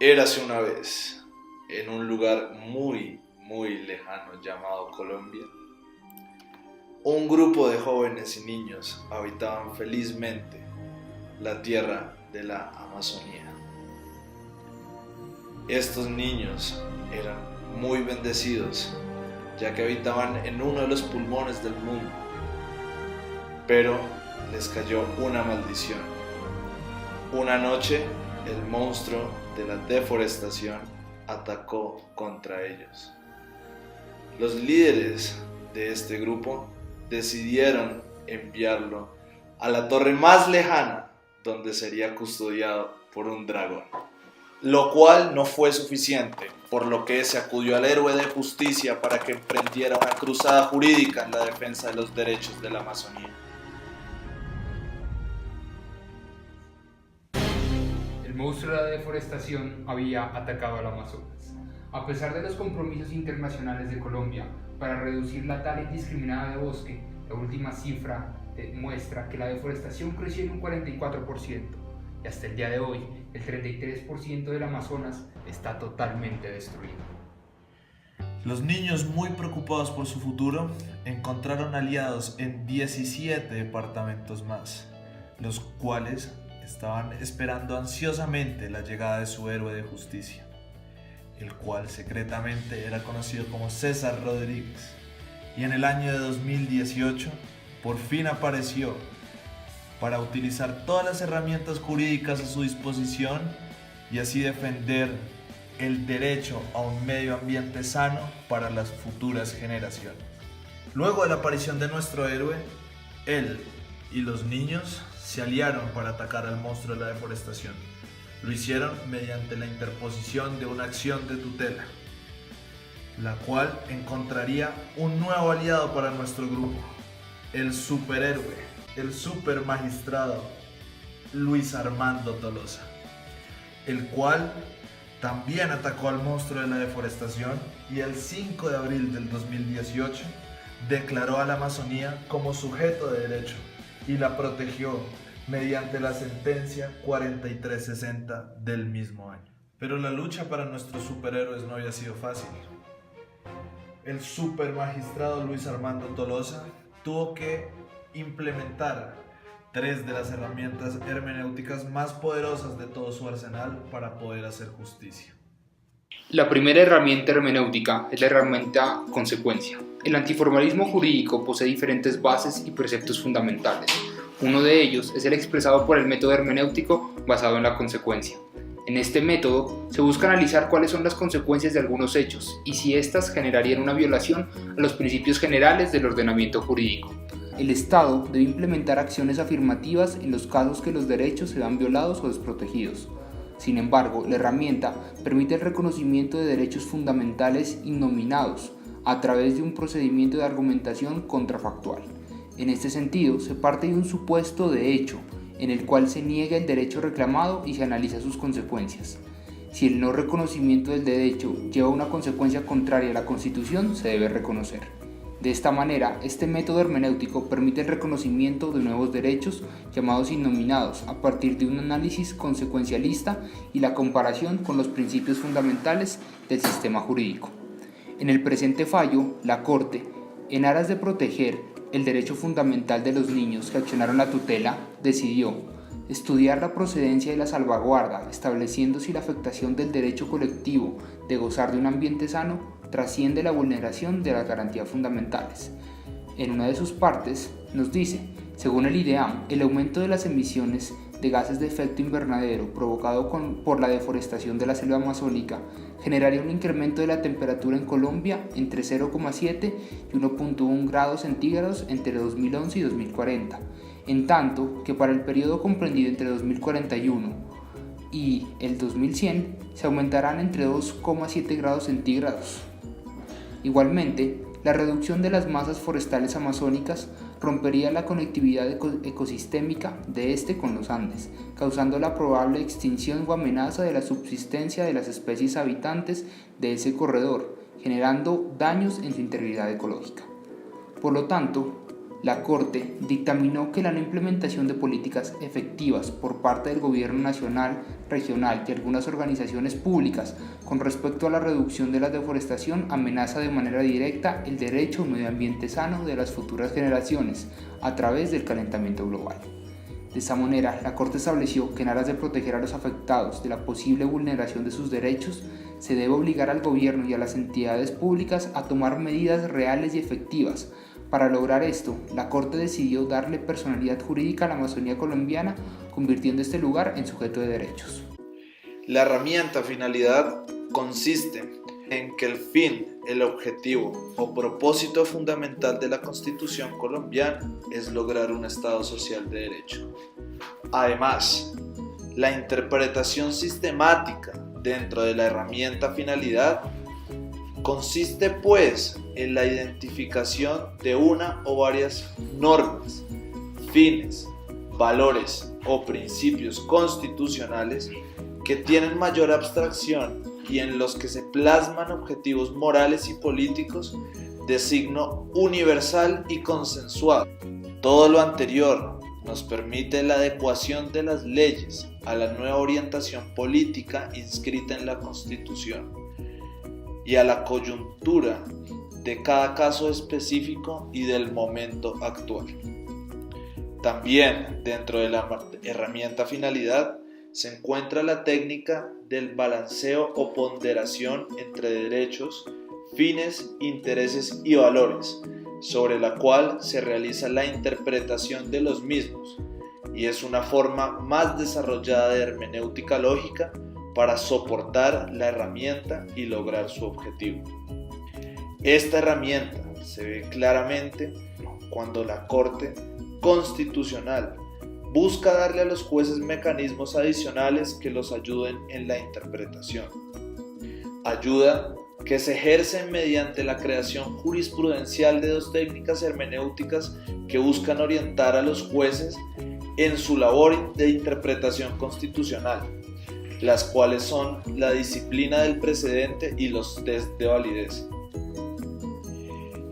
Érase una vez, en un lugar muy lejano llamado Colombia, un grupo de jóvenes y niños habitaban felizmente la tierra de la Amazonía. Estos niños eran muy bendecidos, ya que habitaban en uno de los pulmones del mundo, pero les cayó una maldición. Una noche, el monstruo de la deforestación atacó contra ellos. Los líderes de este grupo decidieron enviarlo a la torre más lejana, donde sería custodiado por un dragón, lo cual no fue suficiente, por lo que se acudió al héroe de justicia para que emprendiera una cruzada jurídica en la defensa de los derechos de la Amazonía. El monstruo de la deforestación había atacado al Amazonas. A pesar de los compromisos internacionales de Colombia para reducir la tala indiscriminada de bosque, la última cifra muestra que la deforestación creció en un 44% y hasta el día de hoy el 33% del Amazonas está totalmente destruido. Los niños, muy preocupados por su futuro, encontraron aliados en 17 departamentos más, los cuales estaban esperando ansiosamente la llegada de su héroe de justicia, el cual secretamente era conocido como César Rodríguez, y en el año de 2018 por fin apareció para utilizar todas las herramientas jurídicas a su disposición y así defender el derecho a un medio ambiente sano para las futuras generaciones. Luego de la aparición de nuestro héroe, él y los niños se aliaron para atacar al monstruo de la deforestación. Lo hicieron mediante la interposición de una acción de tutela, la cual encontraría un nuevo aliado para nuestro grupo, el superhéroe, el supermagistrado Luis Armando Tolosa, el cual también atacó al monstruo de la deforestación y el 5 de abril del 2018 declaró a la Amazonía como sujeto de derecho y la protegió mediante la sentencia 4360 del mismo año. Pero la lucha para nuestros superhéroes no había sido fácil. El supermagistrado Luis Armando Tolosa tuvo que implementar 3 de las herramientas hermenéuticas más poderosas de todo su arsenal para poder hacer justicia. La primera herramienta hermenéutica es la herramienta consecuencia. El antiformalismo jurídico posee diferentes bases y preceptos fundamentales. Uno de ellos es el expresado por el método hermenéutico basado en la consecuencia. En este método se busca analizar cuáles son las consecuencias de algunos hechos y si éstas generarían una violación a los principios generales del ordenamiento jurídico. El Estado debe implementar acciones afirmativas en los casos que los derechos se vean violados o desprotegidos. Sin embargo, la herramienta permite el reconocimiento de derechos fundamentales innominados a través de un procedimiento de argumentación contrafactual. En este sentido, se parte de un supuesto de hecho, en el cual se niega el derecho reclamado y se analiza sus consecuencias. Si el no reconocimiento del derecho lleva a una consecuencia contraria a la Constitución, se debe reconocer. De esta manera, este método hermenéutico permite el reconocimiento de nuevos derechos llamados innominados a partir de un análisis consecuencialista y la comparación con los principios fundamentales del sistema jurídico. En el presente fallo, la Corte, en aras de proteger el derecho fundamental de los niños que accionaron la tutela, decidió estudiar la procedencia de la salvaguarda, estableciendo si la afectación del derecho colectivo de gozar de un ambiente sano trasciende la vulneración de las garantías fundamentales. En una de sus partes nos dice, según el IDEAM, el aumento de las emisiones de gases de efecto invernadero provocado por la deforestación de la selva amazónica generaría un incremento de la temperatura en Colombia entre 0,7 y 1,1 grados centígrados entre 2011 y 2040, en tanto que para el periodo comprendido entre 2041 y el 2100 se aumentarán entre 2,7 grados centígrados. Igualmente, la reducción de las masas forestales amazónicas rompería la conectividad ecosistémica de este con los Andes, causando la probable extinción o amenaza de la subsistencia de las especies habitantes de ese corredor, generando daños en su integridad ecológica. Por lo tanto, la Corte dictaminó que la no implementación de políticas efectivas por parte del gobierno nacional, regional y algunas organizaciones públicas con respecto a la reducción de la deforestación amenaza de manera directa el derecho a un medio ambiente sano de las futuras generaciones a través del calentamiento global. De esta manera, la Corte estableció que en aras de proteger a los afectados de la posible vulneración de sus derechos, se debe obligar al gobierno y a las entidades públicas a tomar medidas reales y efectivas. Para lograr esto, la Corte decidió darle personalidad jurídica a la Amazonía colombiana, convirtiendo este lugar en sujeto de derechos. La herramienta finalidad consiste en que el fin, el objetivo o propósito fundamental de la Constitución colombiana es lograr un Estado social de derecho. Además, la interpretación sistemática dentro de la herramienta finalidad consiste pues en la identificación de una o varias normas, fines, valores o principios constitucionales que tienen mayor abstracción y en los que se plasman objetivos morales y políticos de signo universal y consensuado. Todo lo anterior nos permite la adecuación de las leyes a la nueva orientación política inscrita en la Constitución y a la coyuntura de cada caso específico y del momento actual. También dentro de la herramienta finalidad se encuentra la técnica del balanceo o ponderación entre derechos, fines, intereses y valores, sobre la cual se realiza la interpretación de los mismos, y es una forma más desarrollada de hermenéutica lógica para soportar la herramienta y lograr su objetivo. Esta herramienta se ve claramente cuando la Corte Constitucional busca darle a los jueces mecanismos adicionales que los ayuden en la interpretación. Ayuda que se ejercen mediante la creación jurisprudencial de dos técnicas hermenéuticas que buscan orientar a los jueces en su labor de interpretación constitucional, las cuales son la disciplina del precedente y los test de validez.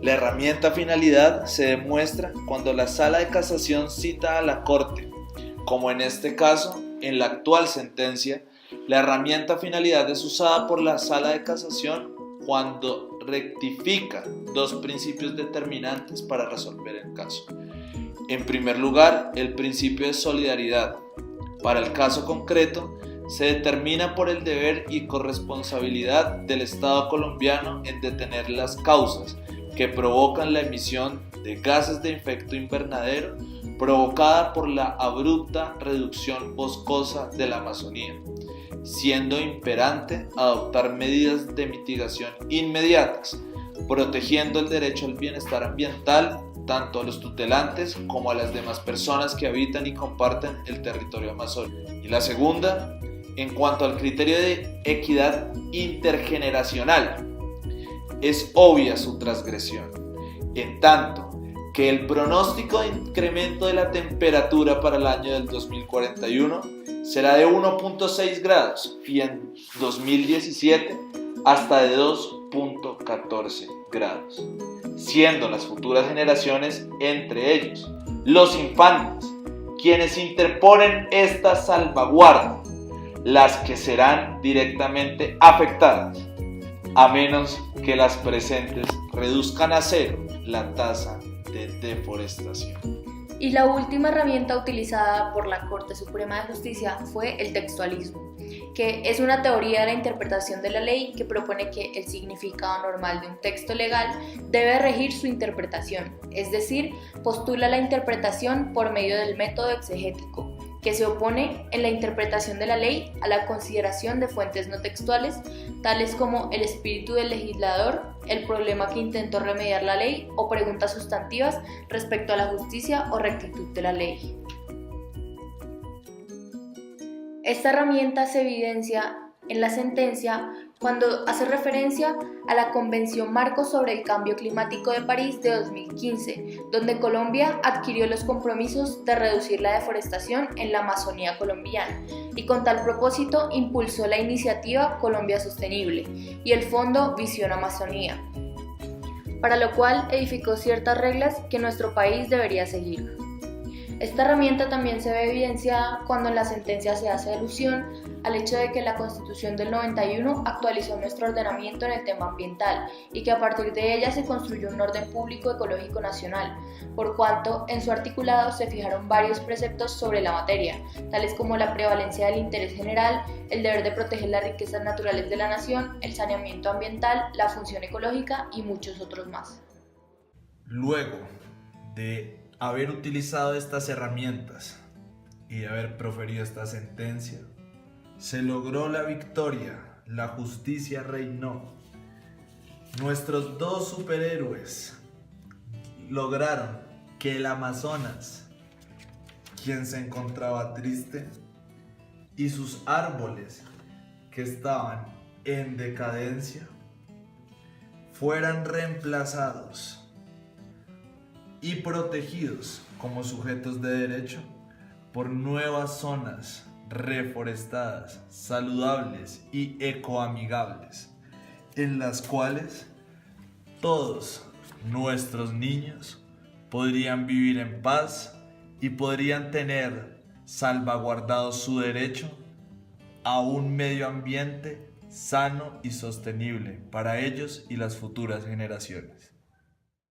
La herramienta finalidad se demuestra cuando la Sala de Casación cita a la Corte, como en este caso, en la actual sentencia, la herramienta finalidad es usada por la Sala de Casación cuando rectifica dos principios determinantes para resolver el caso. En primer lugar, el principio de solidaridad. Para el caso concreto, se determina por el deber y corresponsabilidad del Estado colombiano en detener las causas que provocan la emisión de gases de efecto invernadero provocada por la abrupta reducción boscosa de la Amazonía, siendo imperante adoptar medidas de mitigación inmediatas, protegiendo el derecho al bienestar ambiental tanto a los tutelantes como a las demás personas que habitan y comparten el territorio amazónico. Y la segunda, en cuanto al criterio de equidad intergeneracional, es obvia su transgresión, en tanto que el pronóstico de incremento de la temperatura para el año del 2041 será de 1.6 grados y en 2017 hasta de 2.14 grados, siendo las futuras generaciones, entre ellos los infantes, quienes interponen esta salvaguarda, las que serán directamente afectadas, a menos que las presentes reduzcan a cero la tasa de deforestación. Y la última herramienta utilizada por la Corte Suprema de Justicia fue el textualismo, que es una teoría de la interpretación de la ley que propone que el significado normal de un texto legal debe regir su interpretación, es decir, postula la interpretación por medio del método exegético, que se opone en la interpretación de la ley a la consideración de fuentes no textuales, tales como el espíritu del legislador, el problema que intentó remediar la ley o preguntas sustantivas respecto a la justicia o rectitud de la ley. Esta herramienta se evidencia en la sentencia cuando hace referencia a la Convención Marco sobre el Cambio Climático de París de 2015, donde Colombia adquirió los compromisos de reducir la deforestación en la Amazonía colombiana y con tal propósito impulsó la iniciativa Colombia Sostenible y el Fondo Visión Amazonía. para lo cual edificó ciertas reglas que nuestro país debería seguir. Esta herramienta también se ve evidenciada cuando en la sentencia se hace alusión al hecho de que la Constitución del 91 actualizó nuestro ordenamiento en el tema ambiental y que a partir de ella se construyó un orden público ecológico nacional, por cuanto en su articulado se fijaron varios preceptos sobre la materia, tales como la prevalencia del interés general, el deber de proteger las riquezas naturales de la nación, el saneamiento ambiental, la función ecológica y muchos otros más. Luego de haber utilizado estas herramientas y de haber proferido esta sentencia, se logró la victoria, la justicia reinó. Nuestros dos superhéroes lograron que el Amazonas, quien se encontraba triste, y sus árboles, que estaban en decadencia, fueran reemplazados y protegidos como sujetos de derecho por nuevas zonas reforestadas, saludables y ecoamigables, en las cuales todos nuestros niños podrían vivir en paz y podrían tener salvaguardado su derecho a un medio ambiente sano y sostenible para ellos y las futuras generaciones.